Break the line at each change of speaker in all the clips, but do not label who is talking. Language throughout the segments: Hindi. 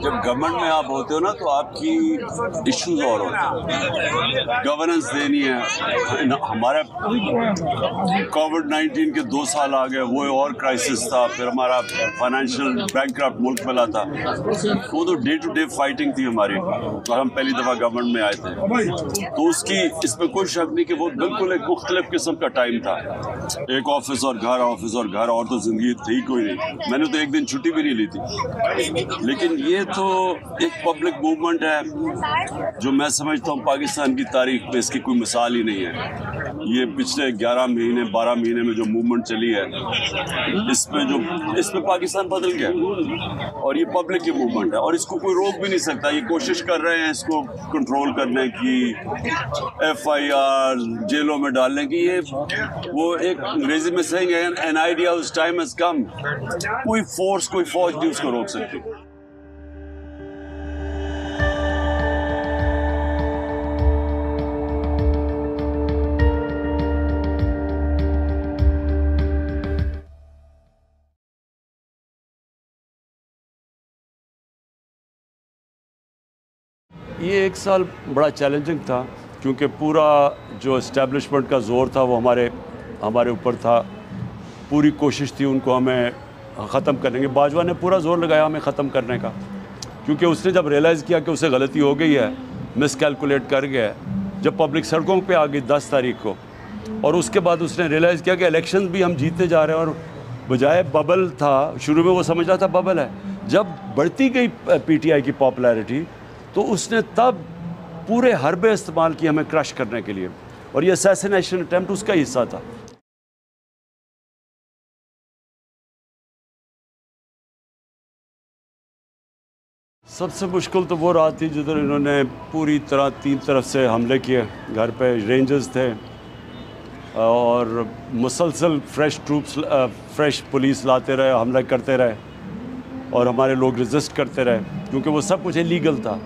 जब गवर्नमेंट में आप होते हो ना तो आपकी इश्यूज और होते हैं, गवर्नेंस देनी है। हमारा कोविड-19 के 2 साल आ गए, वो और क्राइसिस था, फिर हमारा फाइनेंशियल बैंकक्रप्ट मुल्क मिला था, वो तो डे टू डे फाइटिंग थी हमारी, और हम पहली दफ़ा गवर्नमेंट में आए थे। तो उसकी इसमें कोई शक नहीं कि वो बिल्कुल एक मुख्तलिफ किस्म का टाइम था, एक ऑफिस और घर, ऑफिस और घर, और तो ज़िंदगी थी कोई नहीं। मैंने तो एक दिन छुट्टी भी नहीं ली थी। लेकिन ये तो एक पब्लिक मूवमेंट है जो मैं समझता हूँ पाकिस्तान की तारीख में इसकी कोई मिसाल ही नहीं है। ये पिछले 11 महीने 12 महीने में जो मूवमेंट चली है, इसमें पाकिस्तान बदल गया, और ये पब्लिक की मूवमेंट है और इसको कोई रोक भी नहीं सकता। ये कोशिश कर रहे हैं इसको कंट्रोल करने की, FIR जेलों में डालने की। ये वो एक अंग्रेजी में सेइंग है, एन आइडिया उस टाइम हैज कम। कोई फोर्स, कोई फौज नहीं उसको रोक सकती। ये 1 साल बड़ा चैलेंजिंग था क्योंकि पूरा जो इस्टेब्लिशमेंट का ज़ोर था वो हमारे ऊपर था। पूरी कोशिश थी उनको हमें ख़त्म करने की। बाजवा ने पूरा ज़ोर लगाया हमें ख़त्म करने का, क्योंकि उसने जब रियलाइज़ किया कि उसे गलती हो गई है, मिसकैलकुलेट कर गया है, जब पब्लिक सड़कों पे आ गई 10 तारीख को, और उसके बाद उसने रियलाइज़ किया कि इलेक्शन भी हम जीतते जा रहे हैं, और बजाय बबल था, शुरू में वो समझ रहा था बबल है, जब बढ़ती गई PTI की पॉपुलैरिटी तो उसने तब पूरे हरबे इस्तेमाल किए हमें क्रश करने के लिए, और ये असैसिनेशन अटेम्प्ट उसका हिस्सा था। सबसे मुश्किल तो वो रात थी जिधर इन्होंने पूरी तरह 3 तरफ से हमले किए। घर पे रेंजर्स थे और मुसलसल फ्रेश ट्रूप्स, फ्रेश पुलिस लाते रहे, हमला करते रहे, और हमारे लोग रेजिस्ट करते रहे, क्योंकि वो सब कुछ इलीगल था,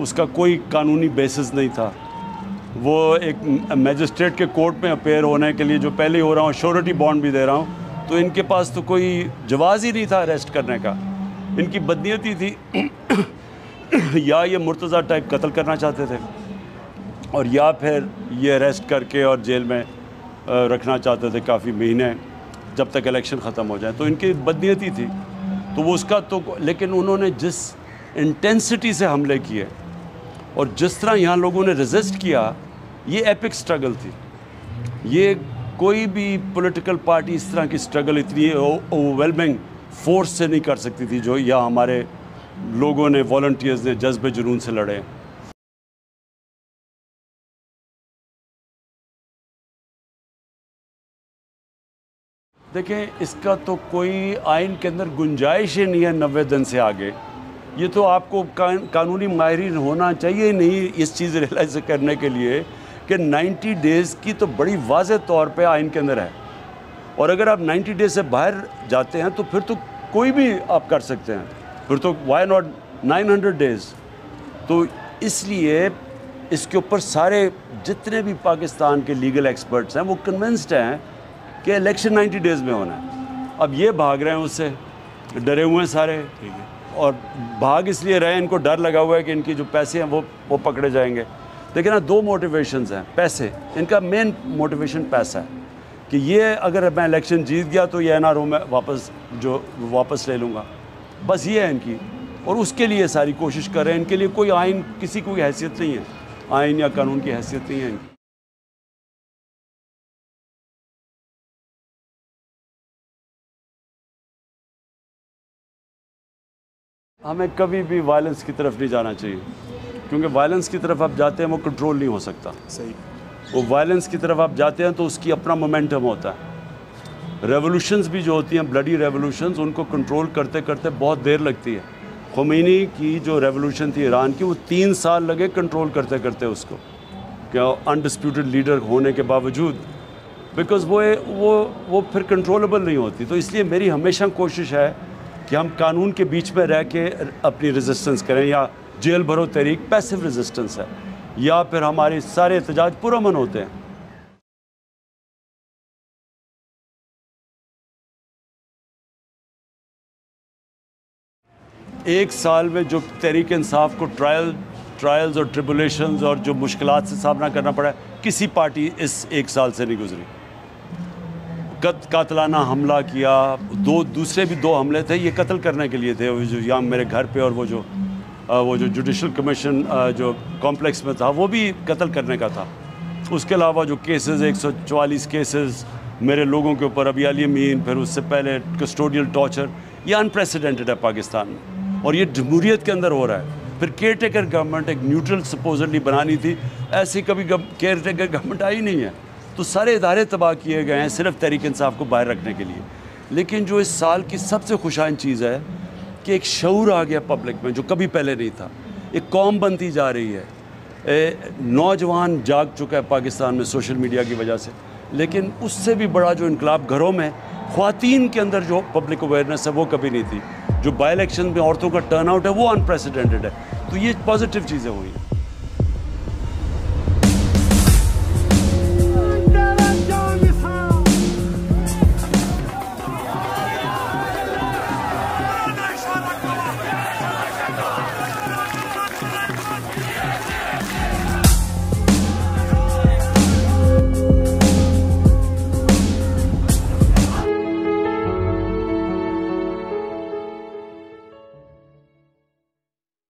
उसका कोई कानूनी बेसिस नहीं था। वो एक मैजिस्ट्रेट के कोर्ट में अपेयर होने के लिए, जो पहले हो रहा हूँ, श्योरिटी बॉन्ड भी दे रहा हूँ, तो इनके पास तो कोई जवाज़ ही नहीं था अरेस्ट करने का। इनकी बदनीयती थी या ये मुर्तज़ा टाइप कत्ल करना चाहते थे, और या फिर ये अरेस्ट करके और जेल में रखना चाहते थे काफ़ी महीने, जब तक इलेक्शन ख़त्म हो जाए। तो इनकी बदनीयती थी, तो वो उसका तो, लेकिन उन्होंने जिस इंटेंसिटी से हमले किए और जिस तरह यहाँ लोगों ने रेजिस्ट किया, ये एपिक स्ट्रगल थी। ये कोई भी पॉलिटिकल पार्टी इस तरह की स्ट्रगल इतनी ओवरवेलमिंग फोर्स से नहीं कर सकती थी जो यहाँ हमारे लोगों ने, वॉलंटियर्स ने जज्बे जुनून से लड़े। देखें, इसका तो कोई आइन के अंदर गुंजाइश ही नहीं है 90 दिन से आगे। ये तो आपको कानूनी माहिरीन होना चाहिए ही नहीं इस चीज़ रियलाइज करने के लिए कि 90 डेज़ की तो बड़ी वाज़ेह तौर पे आइन के अंदर है, और अगर आप 90 डेज़ से बाहर जाते हैं तो फिर तो कोई भी आप कर सकते हैं, फिर तो वाई नॉट 900 डेज़। तो इसलिए इसके ऊपर सारे जितने भी पाकिस्तान के लीगल एक्सपर्ट्स हैं वो कन्विंस्ड हैं कि इलेक्शन 90 डेज़ में होना है। अब ये भाग रहे हैं उससे, डरे हुए हैं सारे, ठीक है, और भाग इसलिए रहे, इनको डर लगा हुआ है कि इनकी जो पैसे हैं वो पकड़े जाएंगे। देखिए ना, 2 मोटिवेशंस हैं। पैसे, इनका मेन मोटिवेशन पैसा है कि ये अगर मैं इलेक्शन जीत गया तो ये NRO में वापस ले लूँगा, बस ये है इनकी, और उसके लिए सारी कोशिश कर रहे हैं। इनके लिए कोई आइन, किसी कोई हैसियत नहीं है, आइन या कानून की हैसियत नहीं है इनकी। हमें कभी भी वायलेंस की तरफ नहीं जाना चाहिए, क्योंकि वायलेंस की तरफ आप जाते हैं वो कंट्रोल नहीं हो सकता।
सही।
वो वायलेंस की तरफ आप जाते हैं तो उसकी अपना मोमेंटम होता है। रेवोल्यूशंस भी जो होती हैं, ब्लडी रेवोल्यूशंस, उनको कंट्रोल करते करते बहुत देर लगती है। खुमैनी की जो रेवोल्यूशन थी ईरान की, वो 3 साल लगे कंट्रोल करते करते उसको, क्या अनडिस्प्यूटेड लीडर होने के बावजूद, बिकॉज़ वो फिर कंट्रोलेबल नहीं होती। तो इसलिए मेरी हमेशा कोशिश है कि हम कानून के बीच में रह के अपनी रेजिस्टेंस करें, या जेल भरो तहरीक पैसिव रेजिस्टेंस है, या फिर हमारे सारे एहतजाज पुरअमन होते हैं। एक साल में जो तहरीक इंसाफ को ट्रायल्स और ट्रिबुलेशंस और जो मुश्किलात से सामना करना पड़ा है, किसी पार्टी इस एक साल से नहीं गुजरी। कातलाना हमला किया, दूसरे भी 2 हमले थे, ये कत्ल करने के लिए थे, जो यहाँ मेरे घर पे, और वो जो जुडिशल कमीशन जो कॉम्प्लेक्स में था वो भी कत्ल करने का था। उसके अलावा जो केसेस 144 केसेस मेरे लोगों के ऊपर, अभी अली अमीन, फिर उससे पहले कस्टोडियल टॉर्चर, ये अनप्रेसिडेंटेड है पाकिस्तान में, और ये जमहूरियत के अंदर हो रहा है। फिर केयर टेकर गवर्नमेंट एक न्यूट्रल सपोजली बनानी थी, ऐसी कभी केयर टेकर गवर्नमेंट आई नहीं है, तो सारे इदारे तबाह किए गए हैं सिर्फ तहरीक इंसाफ को बाहर रखने के लिए। लेकिन जो इस साल की सबसे खुशाइन चीज़ है कि एक शऊर आ गया पब्लिक में जो कभी पहले नहीं था, एक कौम बनती जा रही है, नौजवान जाग चुका है पाकिस्तान में सोशल मीडिया की वजह से। लेकिन उससे भी बड़ा जो इनकलाब घरों में ख़वातीन के अंदर जो पब्लिक अवेयरनेस है वो कभी नहीं थी। जो बाई इलेक्शन में औरतों का टर्नआउट है वो अनप्रेसिडेंटेड है। तो ये पॉजिटिव चीज़ें हुई हैं।